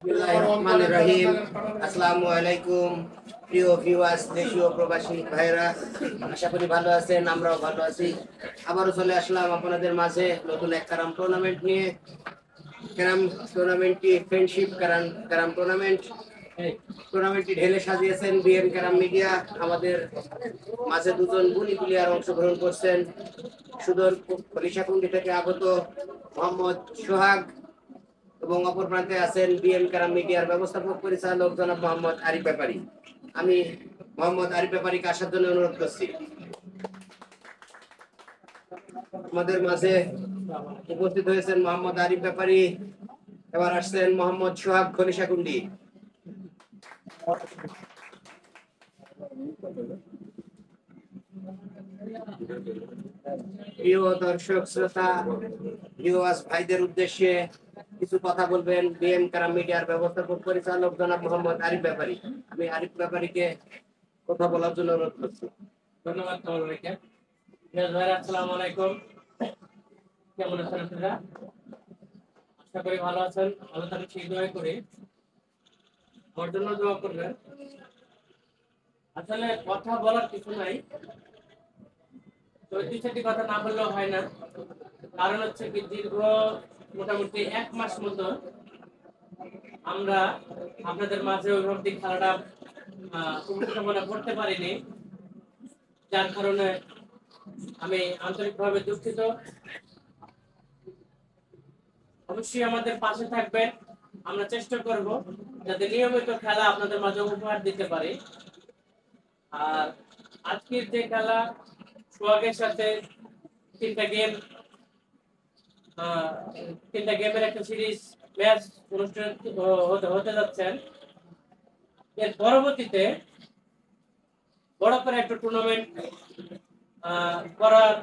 বিসমিল্লাহিররহমানিররহিম। আসসালামু আলাইকুম প্রিয় ভিউয়ার্স, দেশীয় প্রবাসী ভাইরা, আশা করি ভালো আছেন। আমরাও ভালো আছি। আবারও চলে আসলাম আপনাদের মাঝে নতুন এক ক্যারাম টুর্নামেন্ট নিয়ে। ক্যারাম টুর্নামেন্টটি ফ্রেন্ডশিপ ক্যারাম টুর্নামেন্ট। টুর্নামেন্টটি ঢেলে সাজিয়েছেন বিএম ক্যারাম মিডিয়া। আমাদের মাঝে দুজন গুণী প্লেয়ার অংশগ্রহণ করছেন। সুদূর খলিশাকুন্ডি থেকে আগত মোহাম্মদ সোহাগ এবং অপর প্রান্তে আছেন বিএম ক্যারাম মিডিয়ার ব্যবস্থাপক পরিচালক জনাব মোহাম্মদ আরিফ ব্যাপারী। আমি মোহাম্মদ আরিফ ব্যাপারীকে আসার জন্য অনুরোধ করছি। আমাদের মাঝে উপস্থিত হয়েছেন মোহাম্মদ আরিফ ব্যাপারী। এবার আসছেন মোহাম্মদ সোহাগ খলিশাকুন্ডি। প্রিয় দর্শক শ্রোতা, ভিউয়ার্স ভাইদের উদ্দেশ্যে কিছু কথা বলবেন বিএম ক্যারাম মিডিয়ার ব্যবস্থাপক পরিচালক জনাব মোহাম্মদ আরিফ ব্যাপারী। আমি আরিফ ব্যাপারীকে কথা বলার জন্য অনুরোধ করছি। ধন্যবাদ সবাইকে। আসসালামু আলাইকুম। কেমন আছেন আপনারা? আশা করি ভালো আছেন। আল্লাহ তাআলা ঠিক দোয়া করি আমার জন্য দোয়া করবেন। আসলে কথা বলার কিছু নাই, তো দুই চারটি কথা না বললেও হয় না। কারণ হচ্ছে কি, দীর্ঘ মোটামুটি 1 মাস মতো আমরা আপনাদের মাঝে ওইভাবে খেলাটা উপস্থাপনা করতে পারিনি, যার কারণে আমি আন্তরিকভাবে দুঃখিত। অবশ্যই আমাদের পাশে থাকবেন। আমরা চেষ্টা করব যাতে নিয়মিত খেলা আপনাদের মাঝে উপহার দিতে পারি। আর আজকের যে খেলা, সোহাগের সাথে তিনটা গেমের একটা সিরিজ ম্যাচ অনুষ্ঠান হতে যাচ্ছেন। এর পরবর্তীতে বড় করে একটা টুর্নামেন্ট করার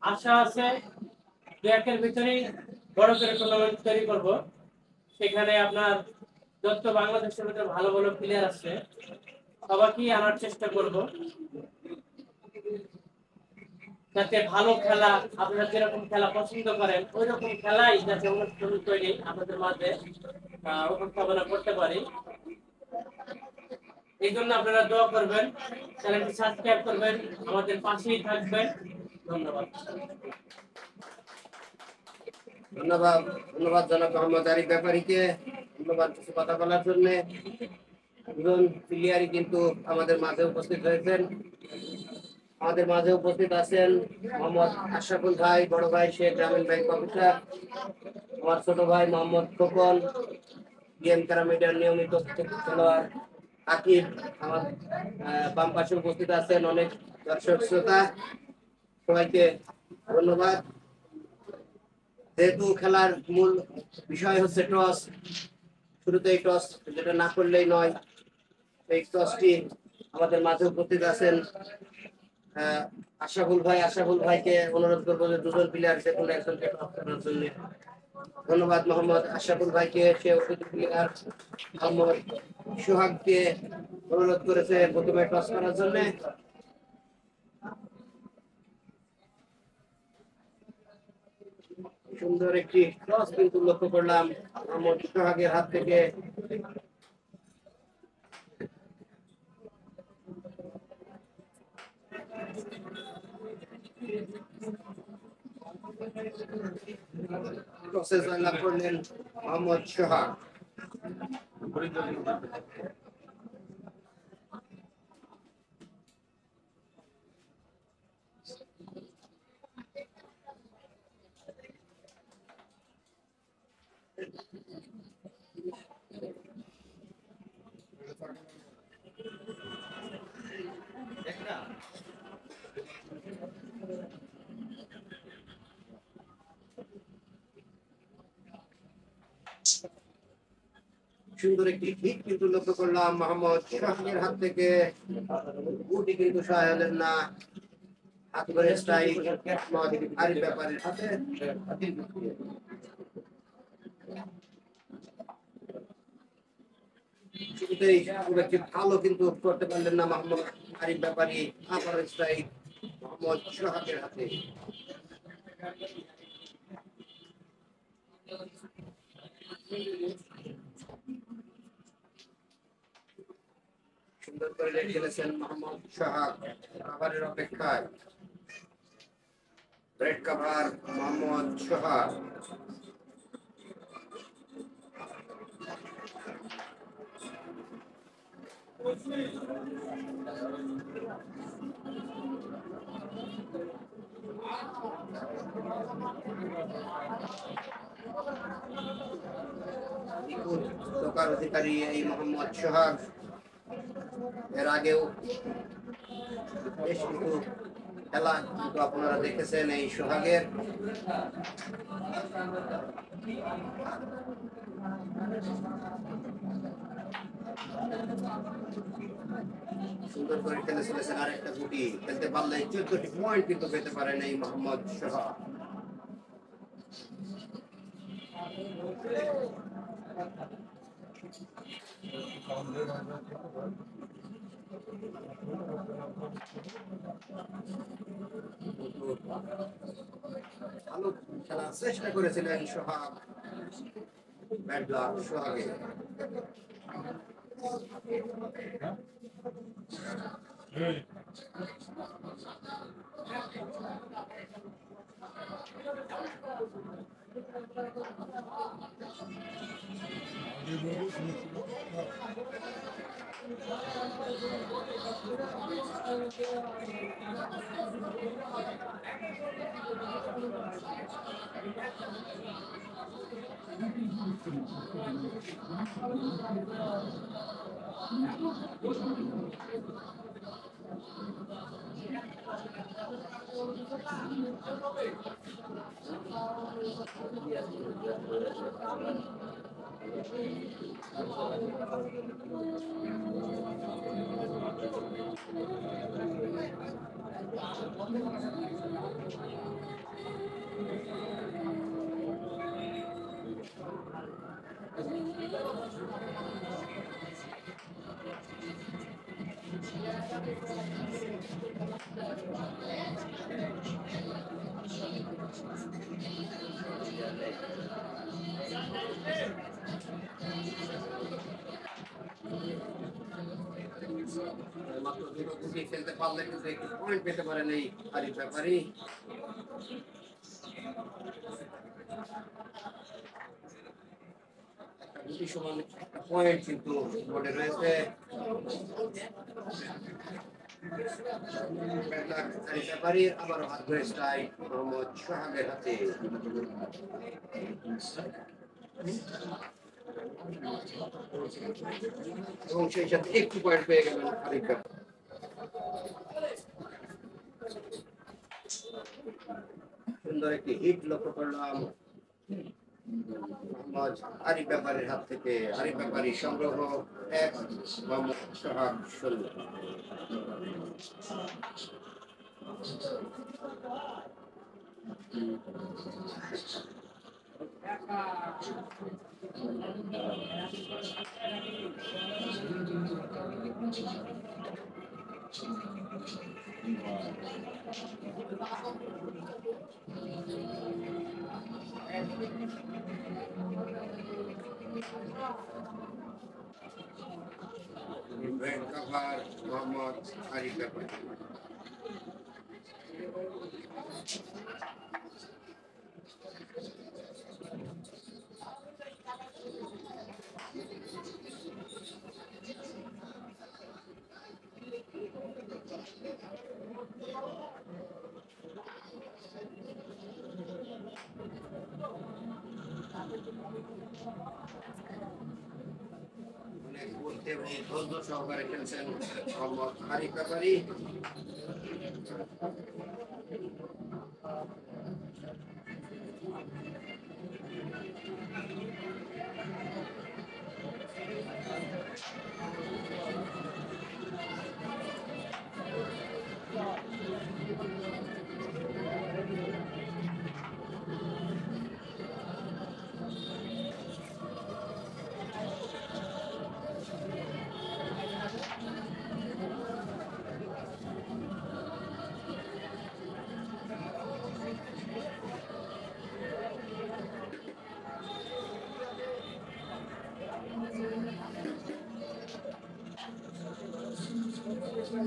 আশা আছে। 2-1 ভিতরেই বড় করে টুর্নামেন্ট তৈরি করব। সেখানে আপনার যত বাংলাদেশের মধ্যে ভালো ভালো প্লেয়ার আছে সবাইকেই আনার চেষ্টা করব, যাতে ভালো খেলা, আপনারা যেরকম খেলা পছন্দ করেন ওই রকম খেলাই যাতে অনুষ্ঠান তৈরি আপনাদের মাঝে উপস্থাপনা করতে পারি। এই জন্য আপনারা দোয়া করবেন, চ্যানেলটি সাবস্ক্রাইব করবেন, আমাদের পাশেই থাকবেন। ধন্যবাদ। ধন্যবাদ ধন্যবাদ জনাব মোহাম্মদ আরিফ ব্যাপারীকে। ধন্যবাদ কিছু কথা বলার জন্য। দুজন প্লেয়ারই কিন্তু আমাদের মাঝে উপস্থিত হয়েছেন। আমাদের মাঝে উপস্থিত আছেন মোহাম্মদ আশরাফুল ভাই, বড় ভাই শেখ গ্রামীণ ব্যাংক অফিসার, আমার ছোট ভাই মোহাম্মদ খোকন, বিএম ক্যারাম মিডিয়ার নিয়মিত খেলোয়াড় আকিব। আমার বাম পাশে উপস্থিত আছেন অনেক দর্শক শ্রোতা, সবাইকে ধন্যবাদ। যেহেতু খেলার মূল বিষয় হচ্ছে টস, শুরুতেই টস যেটা না করলেই নয়, এই টসটি আমাদের মাঝে উপস্থিত আছেন আশরাফুল ভাইকে অনুরোধ করবো যে দুজন প্লেয়ার যে কোনো একজনকে টস করার জন্য। ধন্যবাদ মোহাম্মদ আশরাফুল ভাইকে। সে অতিথি প্লেয়ার মোহাম্মদ সোহাগকে অনুরোধ করেছে প্রথমে টস করার জন্য। সুন্দর একটি টস কিন্তু লক্ষ্য করলাম মোহাম্মদ সোহাগের হাত থেকে। টসে জয়লাভ করলেন মোহাম্মদ সোহাগ। সুন্দর একটি হিট কিন্তু লক্ষ্য করলাম মোহাম্মদ সোহাগের হাত থেকে। গুটি কিন্তু সহায় হলেন না। হাত করে স্ট্রাইক আরিফ ব্যাপারীর হাতে। শুরুতেই খুব একটি ভালো কিন্তু করতে পারলেন না মোহাম্মদ আরিফ ব্যাপারী। আবার স্ট্রাইক মোহাম্মদ সোহাগের হাতে। সুন্দর করে রেড খেলেছেন মোহাম্মদ সোহাগ, কাভারের অপেক্ষায়। রেড কাভার মোহাম্মদ সোহাগ। টোকার অধিকারী এই মোহাম্মদ সোহাগ। এর আগেও বেশ কিছু খেলা কিন্তু আপনারা দেখেছেন এই সোহাগের। সুন্দর করে খেলে চলেছেন আরেকটা গুটি, খেলতে পারলে 14টি পয়েন্ট কিন্তু পেতে পারেন এই মোহাম্মদ সোহাগ। ভালো খেলার চেষ্টা করেছিলেন সোহাগ, ব্যাড লাক সোহাগে। মাত্র দুটো গুটি খেলতে পারলে কিন্তু একটু পয়েন্ট পেতে পারেন এই আরিফ ব্যাপারী। গুটি সমান একটা পয়েন্ট কিন্তু বোর্ডে রয়েছে। আরিফ ব্যাপারীর আবারও হাত ধরে স্ট্রাইক মোহাম্মদ সোহাগের হাতে। এবং সেই সাথে একটু পয়েন্ট পেয়ে গেলেন আরিফ ব্যাপারী। সুন্দর একটি হিট লক্ষ্য করলাম মোহাম্মদ আরিফ ব্যাপারীর হাত থেকে। আরিফ ব্যাপারী সংগ্রহ 1, মোহাম্মদ সোহাগ 0। রেড কাভার মোহাম্মদ আরিফ ব্যাপারী। অনেক বুদ্ধি এবং ধৈর্য সহকারে খেলছেন মোহাম্মদ আরিফ ব্যাপারী। সেই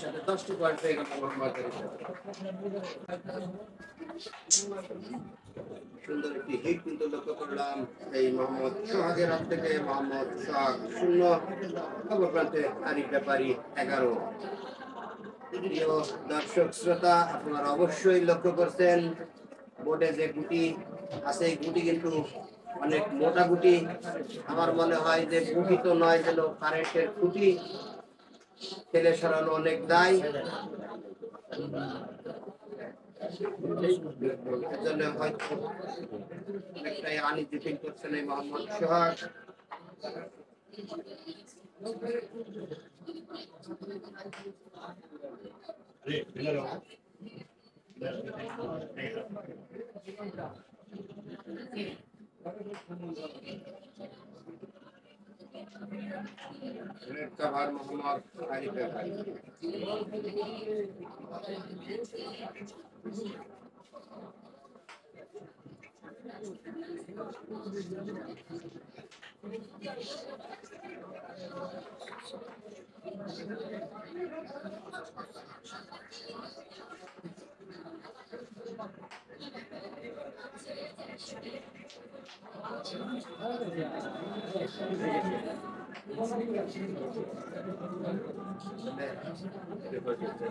সাথে 10টি পয়েন্ট পেয়ে গেল মোহাম্মদ আরিফ। সুন্দর একটি হিট কিন্তু লক্ষ্য করলাম এই মোহাম্মদ সোহাগের হাত থেকে। মোহাম্মদ সোহাগ 0, অপর প্রান্তে আরিফ ব্যাপারী 11। প্রিয় দর্শক শ্রোতা, আপনারা অবশ্যই লক্ষ্য করছেন বোর্ডে যে গুটি আছে এই গুটি কিন্তু অনেক মোটা গুটি। আমার মনে হয় যে গুটি তো নয়, যেন কারেন্টের খুঁটি। তেলে সরানো অনেক দায়, এজন্য হয়তো অনেকটাই আনইজি ফিল করছেন এই মোহাম্মদ সোহাগ। রেড কাভার মোহাম্মদ আরিফ ব্যাপারী।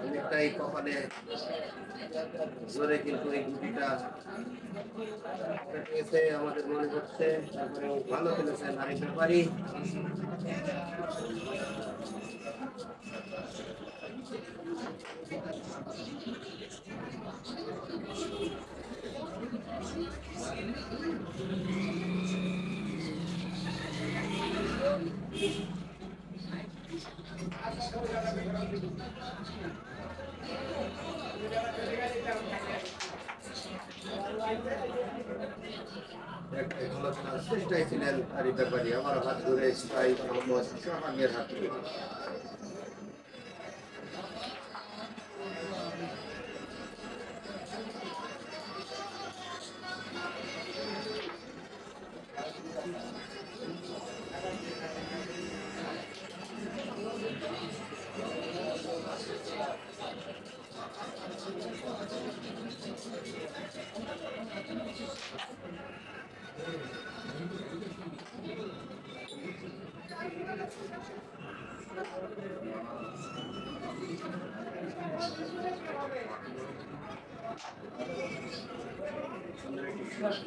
অনেকটাই কপালে জোরে কিন্তু এই গুটিটা পেয়েছে আমাদের মনে হচ্ছে। তারপরে ভালো খেলেছেন আরিফ ব্যাপারী। চেষ্টাই ছিলেন আরিফ ব্যাপারী, আমার হাত ধরে স্ট্রাই মোহাম্মদ সোহাগের হাত ধরে।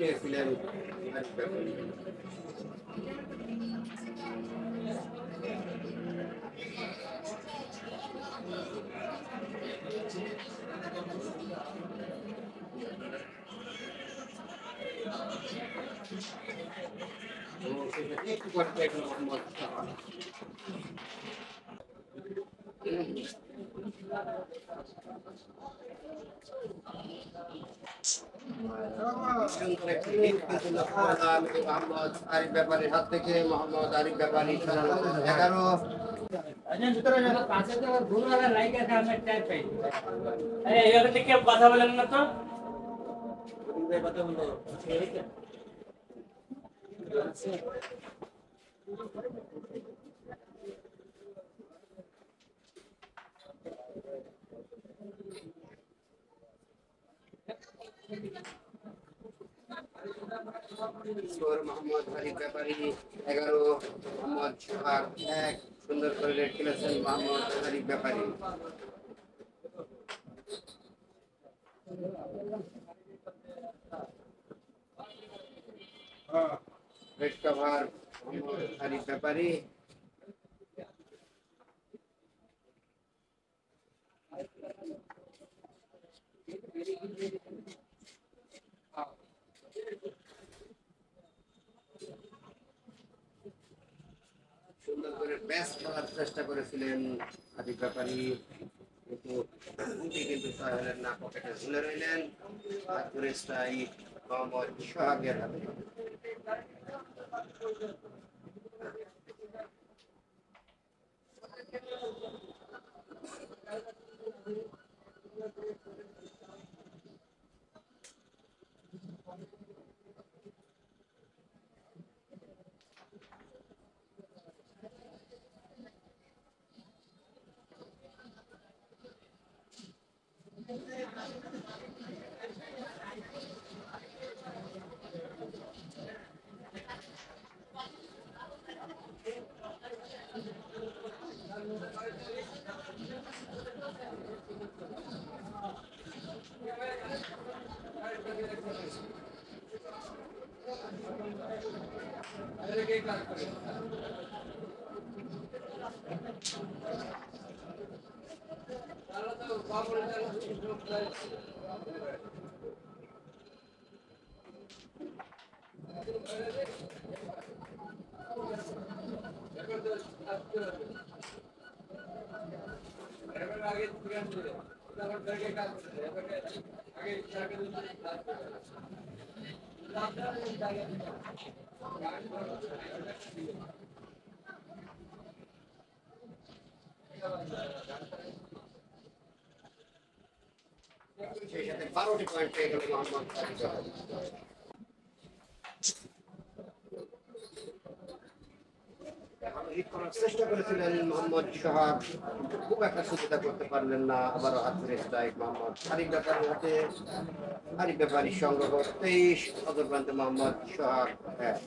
নিয়েছিলেন আরিফ ব্যাপারী। একটু পর দেখলাম মোহাম্মদ সোহাগ। মোহাম্মদ আরিফ ব্যাপারীর হাত থেকে মোহাম্মদ আরিফ ব্যাপারী 11। কথা বলেন না তো। স্কোর মোহাম্মদ আরিফ ব্যাপারী 11, মোহাম্মদ সোহাগ 1। সুন্দর করে রেড খেলেছেন মোহাম্মদ আরিফ ব্যাপারী। রেড কাভার মোহাম্মদ আরিফ ব্যাপারী। সুন্দর করে ব্যাস করার চেষ্টা করেছিলেন আরিফ ব্যাপারী, কিন্তু কিন্তু সাহেলের না, পকেটে ঝুলে রইলেন। আর করে স্ট্রাইক মোহাম্মদ সোহাগের হাতে। সেই সাথে 12টি পয়েন্ট পেয়ে গেল মোহাম্মদ আরিফ ব্যাপারী। হিট করার চেষ্টা করেছিলেন মোহাম্মদ সোহাগ, খুব একটা সুবিধা করতে পারলেন না। আবারও হাত ধরে স্ট্রাইক মোহাম্মদ আরিফ ব্যাপারীর হাতে। আরিফ ব্যাপারীর সংগ্রহ 23, অপর প্রান্তে মোহাম্মদ সোহাগ 1।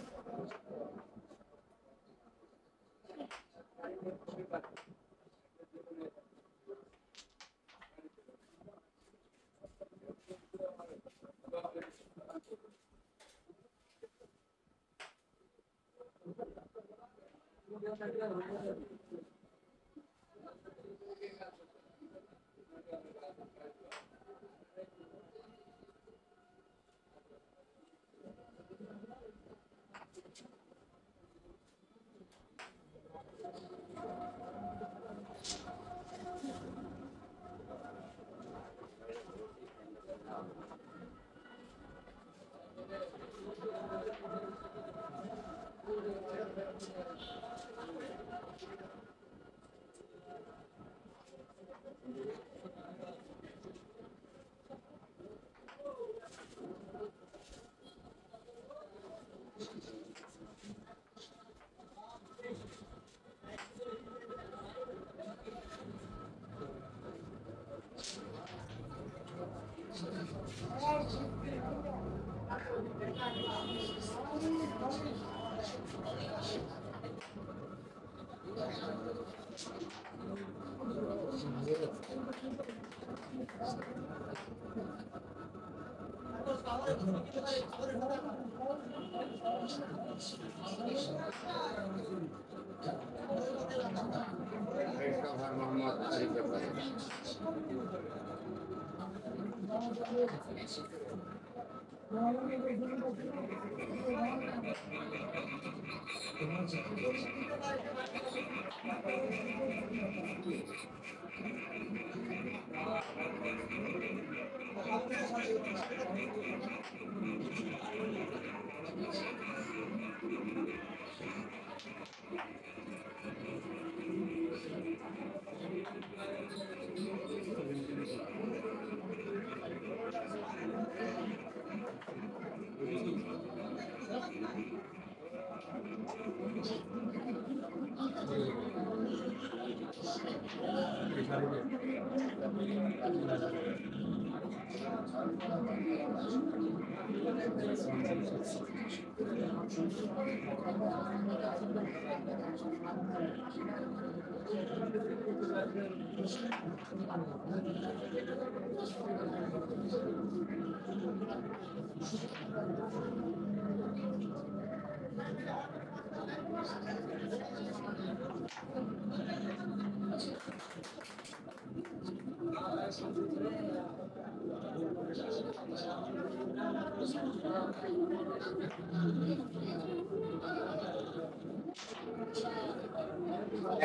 মোহাম্মদ আরিফ ব্যাপারী।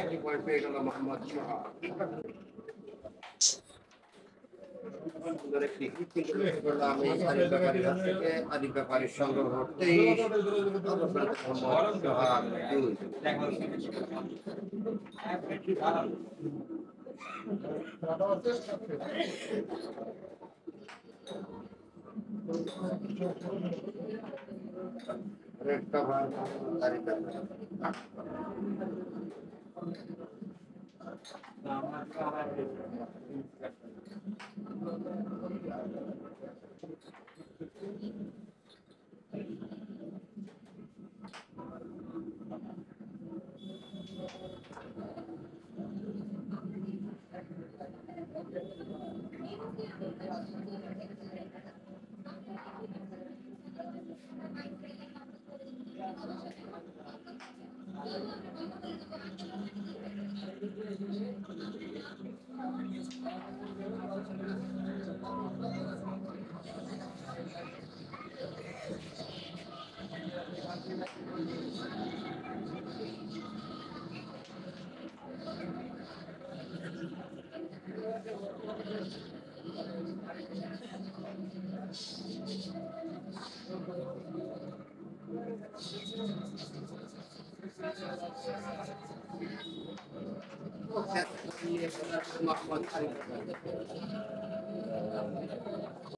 একটি পয়েন্ট পেয়ে গেল মোহাম্মদ সোহাগ। একটি হিট কিন্তু লক্ষ্য করলাম এই আরিফ ব্যাপারীর হাত থেকে। আরিফ ব্যাপারীর সংগ্রহ 23, অপর প্রান্তে মোহাম্মদ সোহাগ 2। রেড কভার আরিফ ব্যাপারী। মোহাম্মদ আরিফ।